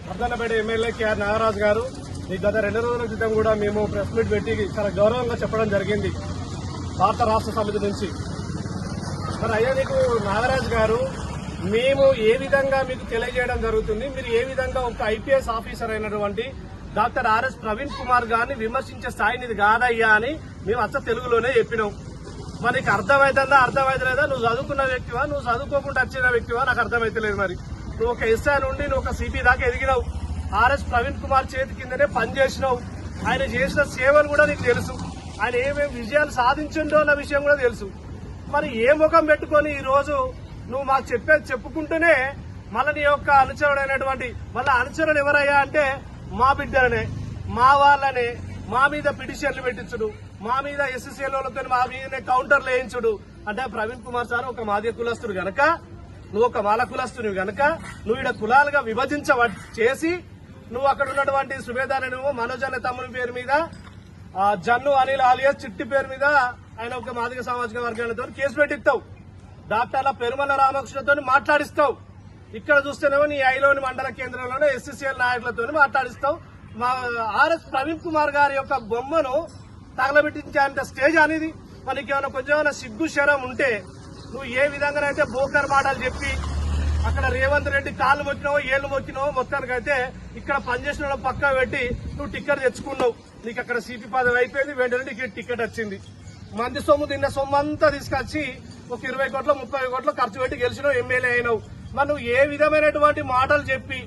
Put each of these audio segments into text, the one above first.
Wardhannapet MLA KR Nagaraju గారు ఈ గత 2 రోజుల క్రితం కూడా మేము ప్రెస్ మీట్ పెట్టి చాలా గౌరవంగా చెప్పడం జరిగింది భారత రాష్ట్ర సమితి నుంచి. మరి అయ్యా నీకు నాగరాజు గారు మేము ఏ విధంగా మీకు తెలియజేయడం జరుగుతుంది, మీరు ఏ విధంగా ఒక ఐపీఎస్ ఆఫీసర్ అయినటువంటి డాక్టర్ ఆర్ఎస్ ప్రవీణ్ కుమార్ గారిని విమర్శించే స్థాయిని ఇది కాదయ్యా అని మేము అచ్చ తెలుగులోనే చెప్పినాం. మరి నీకు అర్థమైతుందా అర్థమైతలేదా? నువ్వు చదువుకున్న వ్యక్తివా నువ్వు చదువుకోకుండా వచ్చిన వ్యక్తివా నాకు అర్థమైతలేదు. మరి నువ్వు ఒక ఎస్ఐ నుండి నువ్వు ఒక సిపి దాకా ఎదిగినావు, ఆర్ఎస్ ప్రవీణ్ కుమార్ చేతి కిందనే పనిచేసినావు, ఆయన చేసిన సేవలు కూడా నీకు తెలుసు, ఆయన ఏమేమి విజయాలు సాధించిండో అన్న విషయం కూడా తెలుసు. మరి ఏ ముఖం పెట్టుకొని ఈ రోజు నువ్వు మాకు చెప్పేది చెప్పుకుంటూనే మళ్ళీ నీ యొక్క అనుచరుడైనటువంటి మళ్ళీ అనుచరుడు ఎవరయ్యా అంటే మా బిడ్డలనే మా వాళ్ళనే మా మీద పిటిషన్లు పెట్టించుడు, మా మీద ఎస్ఎస్ఎల్తో మా మీద కౌంటర్లు వేయించుడు. అంటే ప్రవీణ్ కుమార్ సార్ ఒక మాదిగ కులస్తుడు గనక, నువ్వు ఒక మాల కులస్తుడివి గనక నువ్వు ఇక్కడ కులాలుగా చేసి నువ్వు అక్కడ ఉన్నటువంటి సుబేదార్ నువ్వు మనోజ్ అనే తమ్ముని పేరు మీద జన్ను అనిల్ ఆలియాస్ చిట్టి పేరు మీద ఆయన ఒక మాదిగ సామాజిక వర్గాలతో కేసు పెట్టిస్తావు, డాక్టర్ల పెరుమల రామకృష్ణతో మాట్లాడిస్తావు, ఇక్కడ చూస్తేనేమో నీ ఐలోని మండల కేంద్రంలోనే ఎస్సీసీఎల్ నాయకులతో మాట్లాడిస్తావు. మా ఆర్ఎస్ ప్రవీణ్ కుమార్ గారి యొక్క బొమ్మను తగలబెట్టించేంత స్టేజ్ అనేది మనకి ఏమైనా కొంచెం సిగ్గు శరం ఉంటే నువ్వు ఏ విధంగానైతే బోకర్ మాటలు చెప్పి అక్కడ రేవంత్ రెడ్డి కాళ్ళు మొక్కినావో ఏళ్లు మొక్కినావో మొత్తానికైతే ఇక్కడ పనిచేసిన పక్క పెట్టి నువ్వు టికెట్ తెచ్చుకున్నావు. నీకు అక్కడ సిపి పదవి అయిపోయింది, వెంటనే నీకు టికెట్ వచ్చింది. మంది సొమ్ము తిన్న సొమ్ము అంతా తీసుకొచ్చి ఒక 20 కోట్లు 30 కోట్లు ఖర్చు పెట్టి గెలిచినావు, ఎమ్మెల్యే అయినావు. మరి నువ్వు ఏ విధమైనటువంటి మాటలు చెప్పి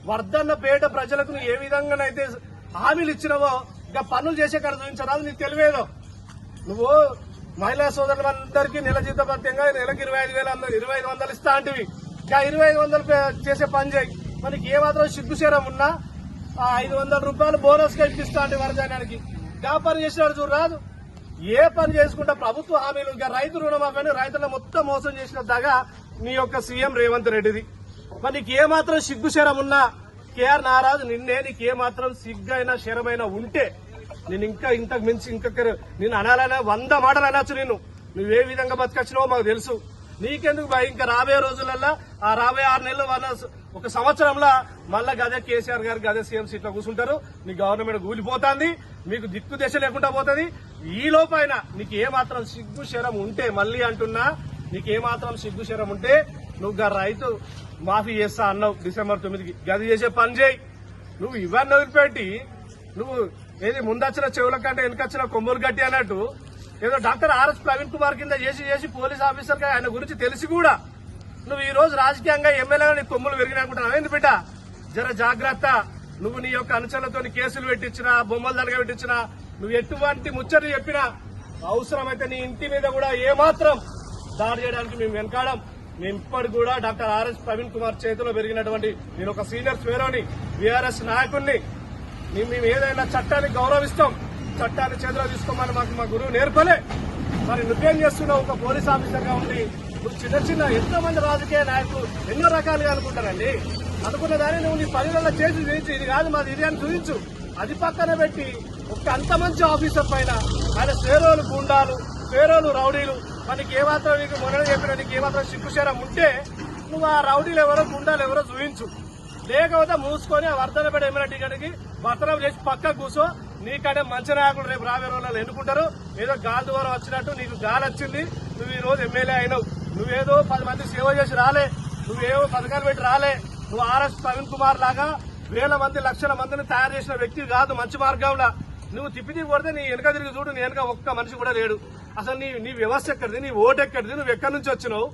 వర్ధన్నపేట ప్రజలకు నువ్వు ఏ విధంగానైతే హామీలు ఇచ్చినావో ఇంకా పనులు చేసే కాడ చూపించరాదు. నీకు తెలివేదో నువ్వు మహిళా సోదరులందరికీ నెల జీతభత్యంగా నెలకు 25,500 ఇస్తా అంటివి, ఇంకా 2,500 చేసే పని చేయి. మనకి ఏమాత్రం సిగ్గుశరం ఉన్నా 500 రూపాయలు బోనస్ గా ఇప్పిస్తా అంటే వరదానానికి గా పని చేసినాడు చూడరాదు. ఏ పని చేసుకుంటా ప్రభుత్వ హామీలు ఇంకా రైతు రుణమాఫీ రైతులను మొత్తం మోసం చేసిన దాకా నీ యొక్క సీఎం రేవంత్ రెడ్డిది. మరి నీకు ఏమాత్రం సిగ్గుశరం ఉన్నా కేఆర్ నాగరాజు నిన్నే నీకు ఏమాత్రం సిగ్గైనా శరమైనా ఉంటే నేను ఇంకా ఇంతకు మించి నేను అనాలైనా 100 మాటలు అనొచ్చు. నువ్వే విధంగా బతికొచ్చినావో మాకు తెలుసు. నీకెందుకు భయ? ఇంకా రాబోయే రోజులలో ఆ రాబోయే 6 నెలలు ఒక సంవత్సరంలో మళ్ళా గదే కేసీఆర్ గారు గదే సీఎం సీట్లో కూర్చుంటారు. నీ గవర్నమెంట్ కూలిపోతుంది, మీకు దిక్కు దశ లేకుండా పోతుంది. ఈ లోపైన నీకు ఏమాత్రం సిగ్గు శరం ఉంటే మళ్ళీ అంటున్నా, నీకు ఏమాత్రం సిగ్గు శరం ఉంటే నువ్వు రైతు మాఫీ చేస్తా అన్నావు డిసెంబర్ 9కి, గది చేసే పని చేయి. నువ్వు ఇవన్నీ వదిలిపెట్టి నువ్వు ఏది ముందొచ్చిన చెవుల కంటే వెనకొచ్చిన కొమ్ములు గట్టి అన్నట్టు ఏదో డాక్టర్ ఆర్ఎస్ ప్రవీణ్ కుమార్ కింద చేసి పోలీస్ ఆఫీసర్ గా ఆయన గురించి తెలిసి కూడా నువ్వు ఈ రోజు రాజకీయంగా ఎమ్మెల్యేగా నీ కొమ్ములు విరిగినాకుంటున్నావు. ఏంది బిడ్డ? జర జాగ్రత్త. నువ్వు నీ యొక్క అనుచరులతో కేసులు పెట్టించినా బొమ్మలు దరగ పెట్టించినా నువ్వు ఎటువంటి ముచ్చట్లు చెప్పినా అవసరమైతే నీ ఇంటి మీద కూడా ఏమాత్రం దాడి చేయడానికి మేము వెనకాడం. మేము ఇప్పటికి కూడా డాక్టర్ ఆర్ఎస్ ప్రవీణ్ కుమార్ చేతిలో పెరిగినటువంటి నేను ఒక సీనియర్ స్వేరోని బీఆర్ఎస్ నాయకుడిని. మేము ఏదైనా చట్టాన్ని గౌరవిస్తాం, చట్టాన్ని చేతిలో తీసుకోమని మాకు మా గురువు నేర్పలే. మరి నువ్వేం చేస్తున్నావు? ఒక పోలీస్ ఆఫీసర్ గా ఉండి నువ్వు చిన్న ఎంతో మంది రాజకీయ నాయకులు ఎన్నో రకాలుగా అనుకుంటారండి. అనుకున్న దాన్ని నువ్వు నీ పనులలో చేసి చూపించు, ఇది కాదు మాది ఇది అని చూపించు. అది పక్కన పెట్టి ఒక అంత మంచి ఆఫీసర్ పైన ఆయన స్వేరోలు గుండాలు స్వేరోలు రౌడీలు మనకి ఏమాత్రం నీకు మొన్న చెప్పిన నీకు ఏమాత్రం సిగ్గుశరం ఉంటే నువ్వు ఆ రౌడీలు ఎవరో గుండాలు ఎవరో చూపించు. లేకపోతే మూసుకొని ఆ వర్ధన్నపేట ఎమ్మెల్యే టికెట్కి భర్తనం చేసి పక్కకు కూర్చో. నీకంటే మంచి నాయకులు రేపు రాబోయే రోజుల్లో ఎన్నుకుంటారు. ఏదో గాలి ద్వారా వచ్చినట్టు నీకు గాలి వచ్చింది, నువ్వు ఈ రోజు ఎమ్మెల్యే అయినావు. నువ్వేదో 10 మంది సేవ చేసి రాలే, నువ్వేవో పథకాలు పెట్టి రాలే. నువ్వు ఆర్ఎస్ ప్రవీణ్ కుమార్ లాగా 1000 మంది 1,00,000 మందిని తయారు చేసిన వ్యక్తి కాదు. మంచి మార్గంలో నువ్వు తిప్పి కొడితే నీ వెనక తిరిగి చూడు, నీ వెనక ఒక్క మనిషి కూడా లేడు. అసలు నీ వ్యవస్థ ఎక్కడిది, నీ ఓటు ఎక్కడిది, నువ్వు ఎక్కడి నుంచి వచ్చినావు,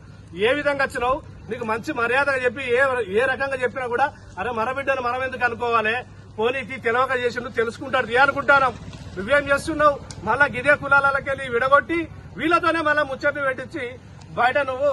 ఏ విధంగా వచ్చినావు? నీకు మంచి మర్యాదగా చెప్పి ఏ రకంగా చెప్పినా కూడా అరే మన బిడ్డను మనం ఎందుకు అనుకోవాలి, పోనీకి తెలవక చేసి తెలుసుకుంటాడు అనుకుంటాను. నువ్వేం చేస్తున్నావు? మళ్ళా గిదే కులాలకెళ్ళి విడగొట్టి వీళ్ళతోనే మళ్ళా ముచ్చట్లు పెట్టించి బయట నువ్వు